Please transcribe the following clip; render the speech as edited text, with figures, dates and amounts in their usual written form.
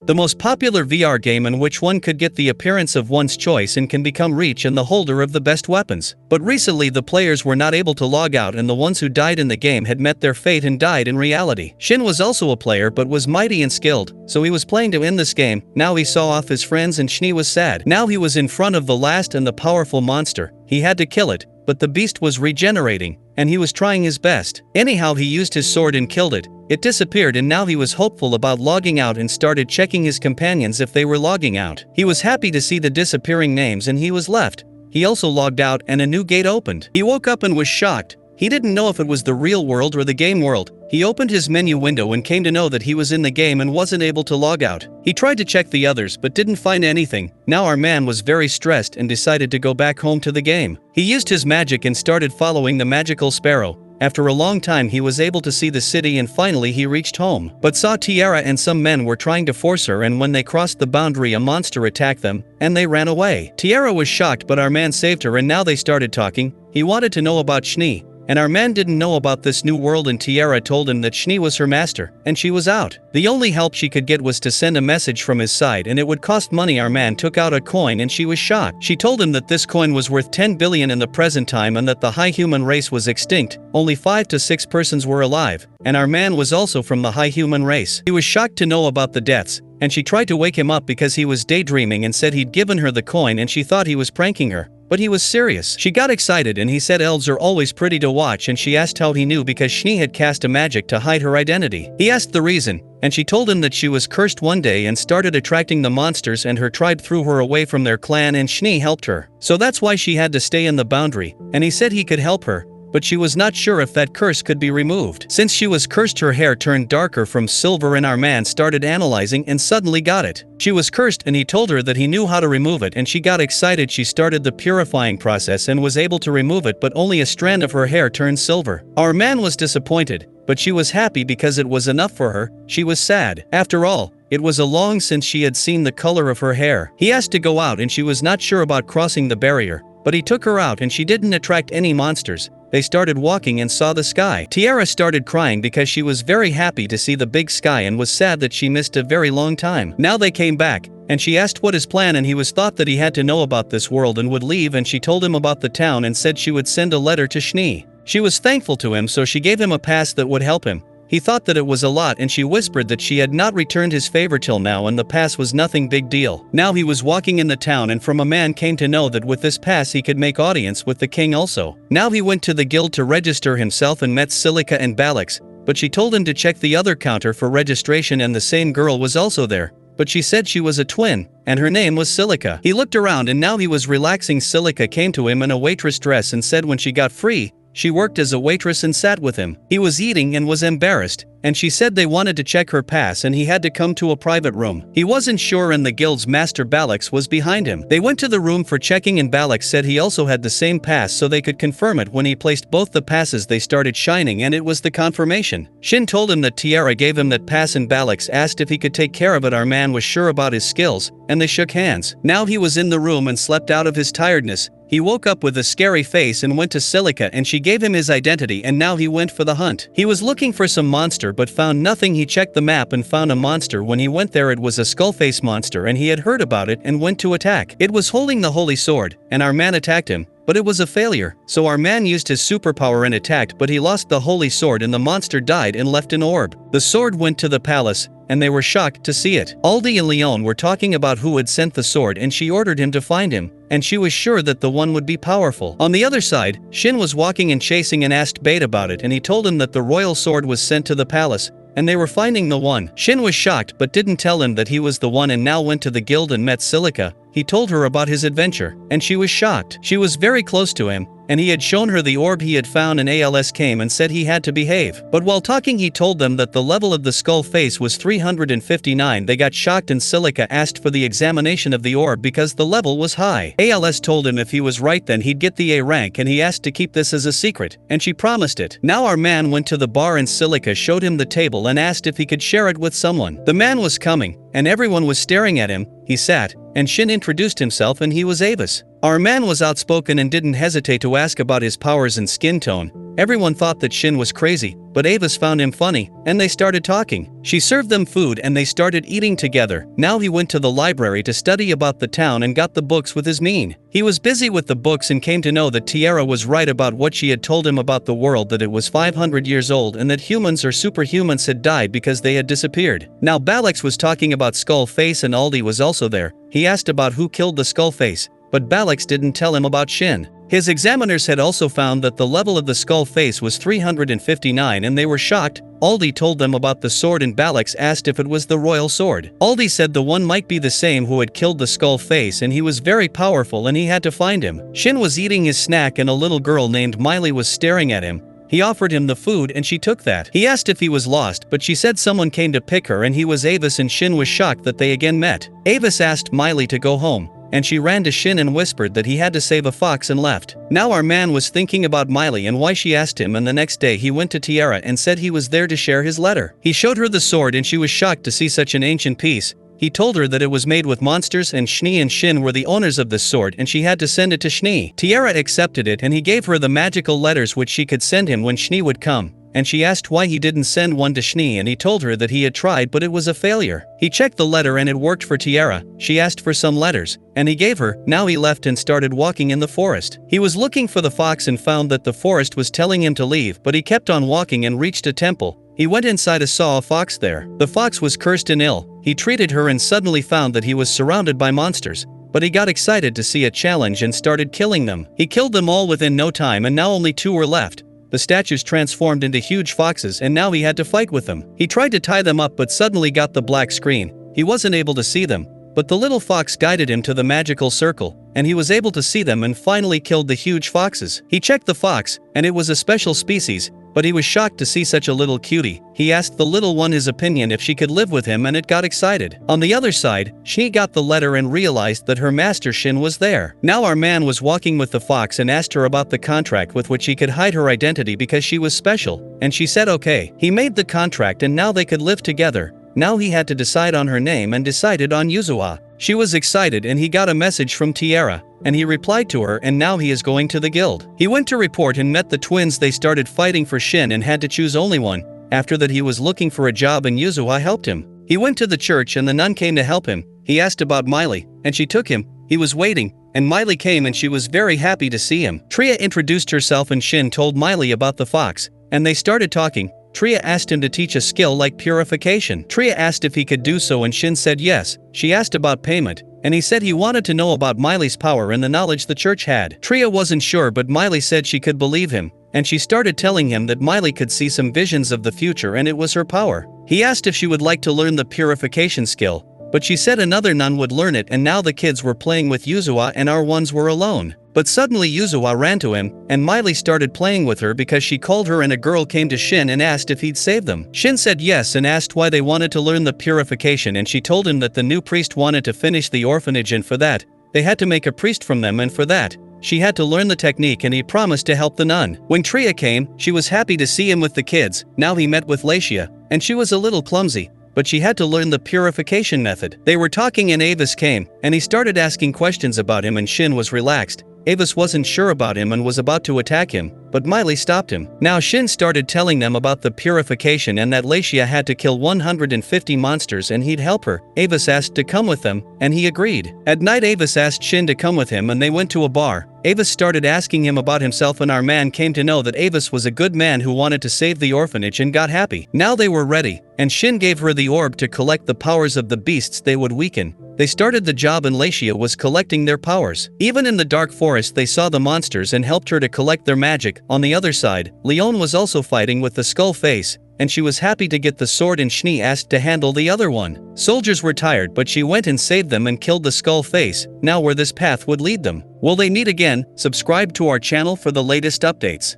the most popular VR game in which one could get the appearance of one's choice and can become rich and the holder of the best weapons. But recently the players were not able to log out, and the ones who died in the game had met their fate and died in reality. Shin was also a player but was mighty and skilled, so he was playing to win this game. Now he saw off his friends and Schnee was sad. Now he was in front of the last and the powerful monster. He had to kill it, but the beast was regenerating, and he was trying his best. Anyhow, he used his sword and killed it. It disappeared, and now he was hopeful about logging out and started checking his companions if they were logging out. He was happy to see the disappearing names and he was left. He also logged out and a new gate opened. He woke up and was shocked. He didn't know if it was the real world or the game world. He opened his menu window and came to know that he was in the game and wasn't able to log out. He tried to check the others but didn't find anything. Now our man was very stressed and decided to go back home to the game. He used his magic and started following the magical sparrow. After a long time he was able to see the city and finally he reached home, but saw Tiara and some men were trying to force her, and when they crossed the boundary a monster attacked them, and they ran away. Tiara was shocked, but our man saved her and now they started talking. He wanted to know about Schnee, and our man didn't know about this new world, and Tiara told him that Schnee was her master, and she was out. The only help she could get was to send a message from his side, and it would cost money. Our man took out a coin and she was shocked. She told him that this coin was worth 10 billion in the present time and that the high human race was extinct, only 5 to 6 persons were alive, and our man was also from the high human race. He was shocked to know about the deaths, and she tried to wake him up because he was daydreaming and said he'd given her the coin, and she thought he was pranking her. But he was serious. She got excited and he said elves are always pretty to watch, and she asked how he knew because Schnee had cast a magic to hide her identity. He asked the reason, and she told him that she was cursed one day and started attracting the monsters, and her tribe threw her away from their clan and Schnee helped her. So that's why she had to stay in the boundary, and he said he could help her. But she was not sure if that curse could be removed. Since she was cursed, her hair turned darker from silver, and our man started analyzing and suddenly got it. She was cursed and he told her that he knew how to remove it, and she got excited. She started the purifying process and was able to remove it, but only a strand of her hair turned silver. Our man was disappointed, but she was happy because it was enough for her. She was sad. After all, it was a long since she had seen the color of her hair. He asked to go out and she was not sure about crossing the barrier, but he took her out and she didn't attract any monsters. They started walking and saw the sky. Tiara started crying because she was very happy to see the big sky and was sad that she missed a very long time. Now they came back, and she asked what his plan, and he was thought that he had to know about this world and would leave, and she told him about the town and said she would send a letter to Schnee. She was thankful to him, so she gave him a pass that would help him. He thought that it was a lot, and she whispered that she had not returned his favor till now and the pass was nothing big deal. Now he was walking in the town, and from a man came to know that with this pass he could make audience with the king also. Now he went to the guild to register himself and met Silica and Balix, but she told him to check the other counter for registration, and the same girl was also there. But she said she was a twin, and her name was Silica. He looked around and now he was relaxing. Silica came to him in a waitress dress and said when she got free, she worked as a waitress and sat with him. He was eating and was embarrassed, and she said they wanted to check her pass and he had to come to a private room. He wasn't sure, and the guild's master Balix was behind him. They went to the room for checking, and Balix said he also had the same pass so they could confirm it. When he placed both the passes they started shining, and it was the confirmation. Shin told him that Tiara gave him that pass, and Balix asked if he could take care of it. Our man was sure about his skills, and they shook hands. Now he was in the room and slept out of his tiredness. He woke up with a scary face and went to Silica, and she gave him his identity, and now he went for the hunt. He was looking for some monster but found nothing. He checked the map and found a monster. When he went there it was a skullface monster, and he had heard about it and went to attack. It was holding the holy sword, and our man attacked him. But it was a failure, so our man used his superpower and attacked, but he lost the holy sword and the monster died and left an orb. The sword went to the palace, and they were shocked to see it. Aldi and Leon were talking about who had sent the sword, and she ordered him to find him, and she was sure that the one would be powerful. On the other side, Shin was walking and chasing and asked Bait about it, and he told him that the royal sword was sent to the palace, and they were finding the one. Shin was shocked but didn't tell him that he was the one, and now went to the guild and met Silica. He told her about his adventure, and she was shocked. She was very close to him, and he had shown her the orb he had found, and ALS came and said he had to behave. But while talking he told them that the level of the skull face was 359. They got shocked, and Silica asked for the examination of the orb because the level was high. ALS told him if he was right then he'd get the A rank, and he asked to keep this as a secret, and she promised it. Now our man went to the bar and Silica showed him the table and asked if he could share it with someone. The man was coming, and everyone was staring at him. He sat, and Shin introduced himself, and he was Avis. Our man was outspoken and didn't hesitate to ask about his powers and skin tone, Everyone thought that Shin was crazy, but Avis found him funny, and they started talking. She served them food and they started eating together. Now he went to the library to study about the town and got the books with his mean. He was busy with the books and came to know that Tiara was right about what she had told him about the world, that it was 500 years old and that humans or superhumans had died because they had disappeared. Now Balix was talking about Skullface and Aldi was also there. He asked about who killed the Skullface, but Balix didn't tell him about Shin. His examiners had also found that the level of the skull face was 359 and they were shocked. Aldi told them about the sword and Balix asked if it was the royal sword. Aldi said the one might be the same who had killed the skull face and he was very powerful and he had to find him. Shin was eating his snack and a little girl named Miley was staring at him. He offered him the food and she took that. He asked if he was lost, but she said someone came to pick her and he was Avis, and Shin was shocked that they again met. Avis asked Miley to go home, and she ran to Shin and whispered that he had to save a fox and left. Now our man was thinking about Miley and why she asked him, and the next day he went to Tiara and said he was there to share his letter. He showed her the sword and she was shocked to see such an ancient piece. He told her that it was made with monsters and Schnee and Shin were the owners of this sword and she had to send it to Schnee. Tiara accepted it and he gave her the magical letters which she could send him when Schnee would come. And she asked why he didn't send one to Schnee and he told her that he had tried but it was a failure. He checked the letter and it worked for Tiara. She asked for some letters, and he gave her. Now he left and started walking in the forest. He was looking for the fox and found that the forest was telling him to leave, but he kept on walking and reached a temple. He went inside and saw a fox there. The fox was cursed and ill. He treated her and suddenly found that he was surrounded by monsters. But he got excited to see a challenge and started killing them. He killed them all within no time and now only 2 were left. The statues transformed into huge foxes and now he had to fight with them. He tried to tie them up but suddenly got the black screen. He wasn't able to see them, but the little fox guided him to the magical circle, and he was able to see them and finally killed the huge foxes. He checked the fox, and it was a special species, but he was shocked to see such a little cutie. He asked the little one his opinion if she could live with him and it got excited. On the other side, she got the letter and realized that her master Shin was there. Now our man was walking with the fox and asked her about the contract with which he could hide her identity because she was special, and she said okay. He made the contract and now they could live together. Now he had to decide on her name and decided on Yuzua. She was excited and he got a message from Tiara, and he replied to her and now he is going to the guild. He went to report and met the twins. They started fighting for Shin and had to choose only one. After that he was looking for a job and Yuzua helped him. He went to the church and the nun came to help him. He asked about Miley, and she took him. He was waiting, and Miley came and she was very happy to see him. Tria introduced herself and Shin told Miley about the fox, and they started talking. Tria asked him to teach a skill like purification. Tria asked if he could do so and Shin said yes. She asked about payment, and he said he wanted to know about Miley's power and the knowledge the church had. Tria wasn't sure but Miley said she could believe him, and she started telling him that Miley could see some visions of the future and it was her power. He asked if she would like to learn the purification skill, but she said another nun would learn it, and now the kids were playing with Yuzua and our ones were alone. But suddenly Yuzua ran to him, and Miley started playing with her because she called her and a girl came to Shin and asked if he'd save them. Shin said yes and asked why they wanted to learn the purification, and she told him that the new priest wanted to finish the orphanage and for that, they had to make a priest from them, and for that, she had to learn the technique and he promised to help the nun. When Tria came, she was happy to see him with the kids. Now he met with Lachia, and she was a little clumsy, but she had to learn the purification method. They were talking and Avis came, and he started asking questions about him and Shin was relaxed. Avis wasn't sure about him and was about to attack him, but Miley stopped him. Now Shin started telling them about the purification and that Lachia had to kill 150 monsters and he'd help her. Avis asked to come with them, and he agreed. At night Avis asked Shin to come with him and they went to a bar. Avis started asking him about himself and our man came to know that Avis was a good man who wanted to save the orphanage and got happy. Now they were ready, and Shin gave her the orb to collect the powers of the beasts they would weaken. They started the job and Lachia was collecting their powers. Even in the dark forest they saw the monsters and helped her to collect their magic. On the other side, Leon was also fighting with the skull face, and she was happy to get the sword and Schnee asked to handle the other one. Soldiers were tired but she went and saved them and killed the skull face. Now where this path would lead them. Will they meet again? Subscribe to our channel for the latest updates.